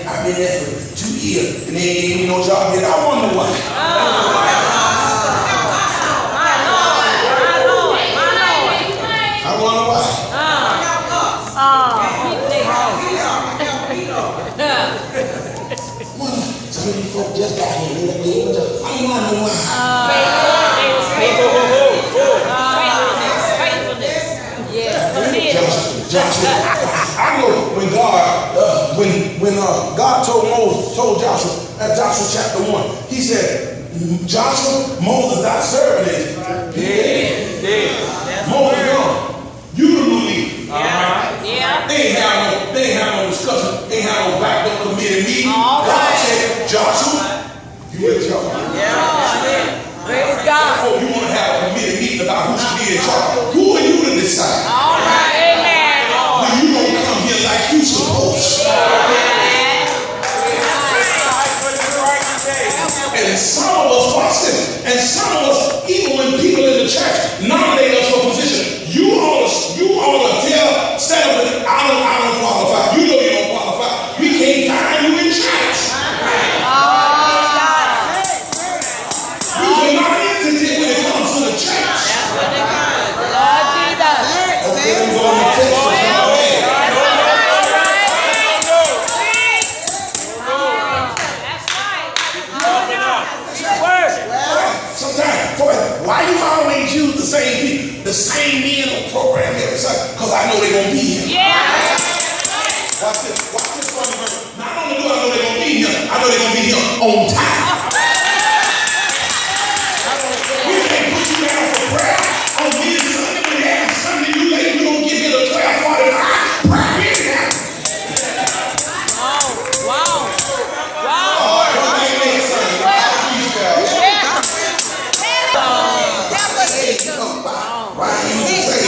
I've been there for 2 years and they ain't gave me no job yet. I wonder why. Some of you folks just got here. I don't know why. Joshua. I know when God told Joshua at Joshua chapter 1, he said, Joshua, Moses thy servant is dead. Moses gone. You the new leader. They ain't have no discussion. They ain't have no black door committee meeting. God said, Joshua, you in charge. Praise God. Oh, you want to have a committee meeting about who should be in charge. Who are you to decide? All right. Amen. When you don't come here like you supposed to. And some of us, watch this, and some of us, even when people in the church nominate us for position, you ought to stand up and I don't qualify. You know you don't qualify. We can't find you in church. You are not an entity when it comes to the church. Lord Jesus. Okay, I'm going to text you. Sometimes, why do you always use the same people, the same men on program every Sunday? Because I know they're going to be here. Watch this funny verse. Not only do I know they're going to be here, I know they're going to be here on time. We can't put you down for prayer on this Sunday. When every Sunday you late, you don't get here to 12:45. Prayer meeting now. Wow. Why you say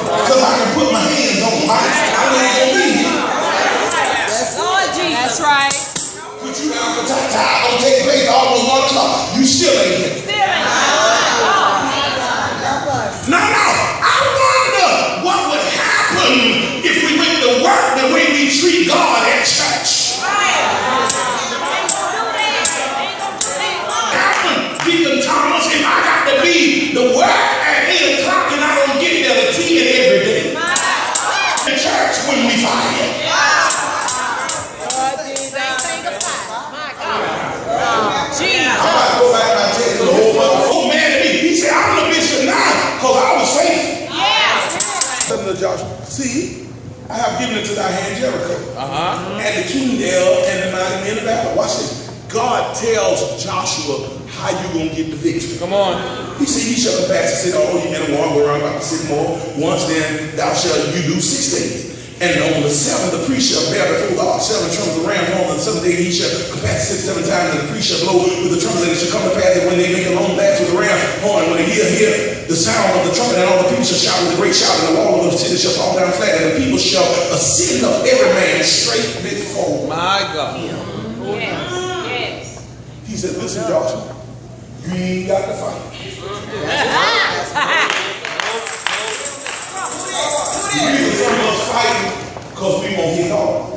because I can put my hands on my I know they're going to be here. That's right. Put you down for time. Don't take place almost 1 o'clock. You still ain't here. No. I wonder what would happen if we went to work the way we treat God at church. Deacon Thomas, if I got to be the work at 8 o'clock and I don't get there to 10 every day. The church when we fight. Jesus. I might go back and tell you the whole mother mad at me. He said, I'm the bishop now because I was faithful. Listen to Joshua. See, I have given it to thy hand Jericho. And the king thereof and the mighty men of battle. Watch this. God tells Joshua how you gonna get the victory. Come on. He said, he shall pass the city, all ye men of war, go around about the city more. Once then thou shalt you do 6 days. And on the 7th the priest shall bear before God 7 trumpets of rams. On the 7th day he shall compass 6 7 times, and the priest shall blow with the trumpet, and it shall come to pass that when they make a long blast with the ram horn, and when they hear the sound of the trumpet, and all the people shall shout with a great shout, and the wall of the city shall fall down flat, and the people shall ascend up every man straight before My God. He said, listen, Joshua, you ain't got to fight. The reason some of us fighting because we won't get off.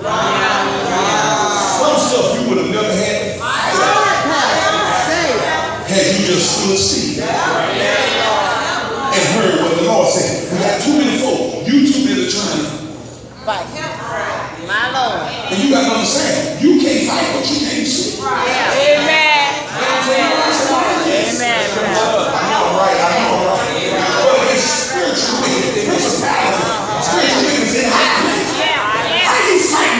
Some stuff you would have never had to fight had you just stood still and heard what the Lord said. We got too many folk. You too busy trying to Fight. My Lord. And you got to understand, you can't fight what you can't see. Amen.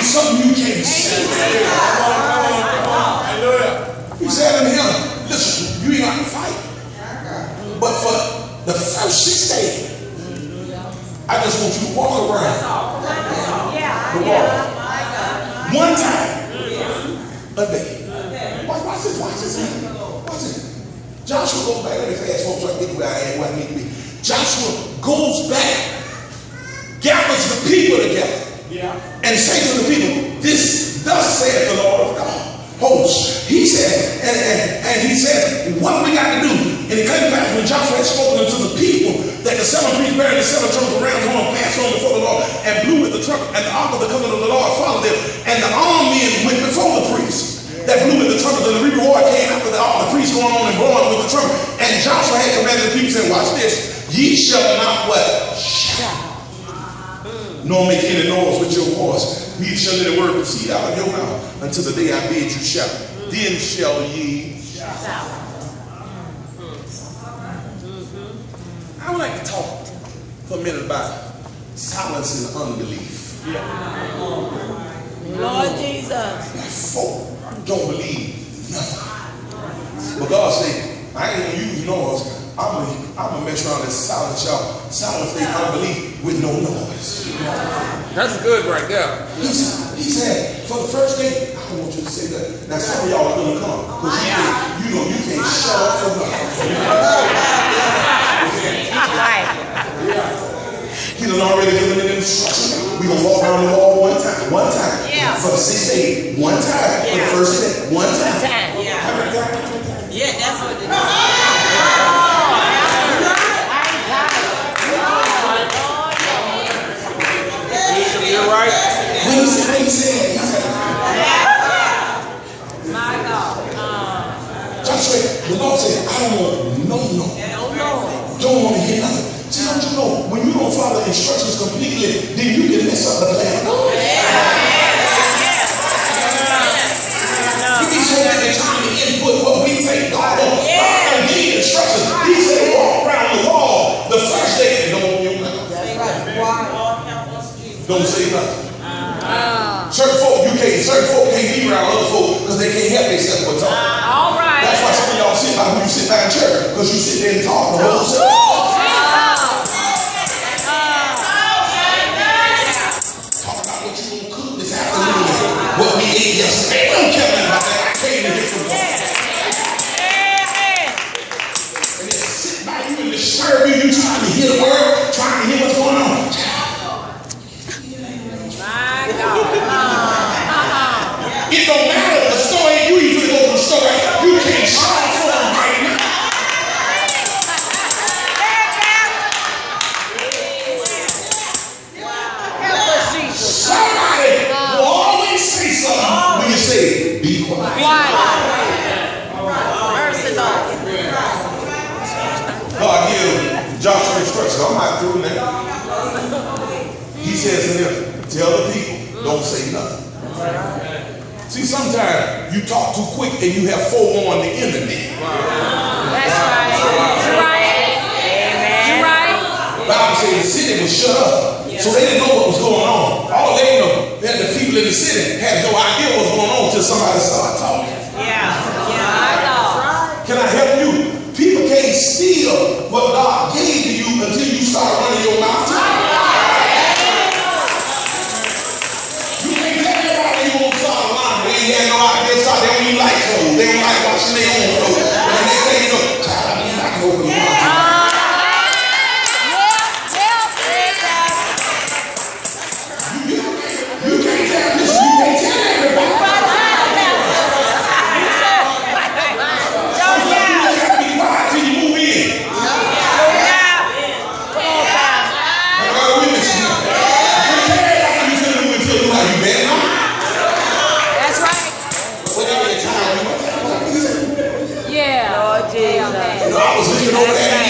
Something you can't see. He said to him, listen, you ain't got to fight. But for the first 6 days, I just want you to walk around the wall 1 time a day. Watch this. Joshua goes back. Let me fast forward so I can get where I am, where I need to be. Joshua goes back, gathers the people together. And say to the people, this thus saith the Lord of God. Hosts. He said, and he said, what we got to do? And it came back when Joshua had spoken unto the people that the 7 priests bearing the 7 trumpets of rams horn passed on before the Lord and blew with the trumpet, and the ark of the covenant of the Lord followed them, and the armed men went before Joshua had commanded the people, saying, watch this, ye shall not what? Shout. Nor make any noise with your voice. Neither shall any word proceed out of your mouth until the day I bid you shout. Then shall ye shout. I would like to talk for a minute about silence and unbelief. Lord Jesus. Folk don't believe nothing. But God said, I ain't gonna use noise. I'm gonna mess around and silence y'all. Silence their unbelief with no noise. That's good right there. He said, for the first day, I don't want you to say that. Now some of y'all are gonna come. Because you know you can't shut up your mouth. Right. He done already given an instruction. We gonna walk around the wall one time. Yeah. For the 6th day, one time. For the first day, one time. Yeah, that's what it is. You're right. When he said, My God. Joshua, the Lord said, I don't want no. Don't want to hear nothing. See, don't you know, when you don't follow instructions completely, then you can mess up the plan. You be so busy trying to input what we think God wants. God and give you instructions. He said, walk around the wall the first day and don't open your mouth. Don't say nothing. Certain folk can't be around other folk because they can't help themselves but talk. All right. That's why some of y'all sit by when you sit by in church, because you sit there and talk the whole service. Talk about what you gonna cook this afternoon, what we ate yesterday. I don't care about that. I came to hear from God. And then sit by you in the service, you trying to hear the word, trying to hear what's going on. It don't matter the store ain't you even go to the store. You can't shop for them right now. Somebody will always say something when you say, be quiet. Mercy, Lord. God give Joshua instructions. I'm not through now. He says to them, tell the people, don't say nothing. See, sometimes you talk too quick and you have forewarned the enemy. That's right. You're right. Amen. You're right. The Bible says the city was shut up. So they didn't know what was going on. All they know, that the people in the city had no idea what was going on until somebody started talking. Can I help you? People can't steal what God gave to you until you start running your mouth. You can't tell everybody you won't start a line. They ain't had no idea. They don't even like clothes. They don't like washing their own clothes. And they say, you know, child, I'm not going to open your mouth. You can't tell this. You can't tell everybody. I was looking over there.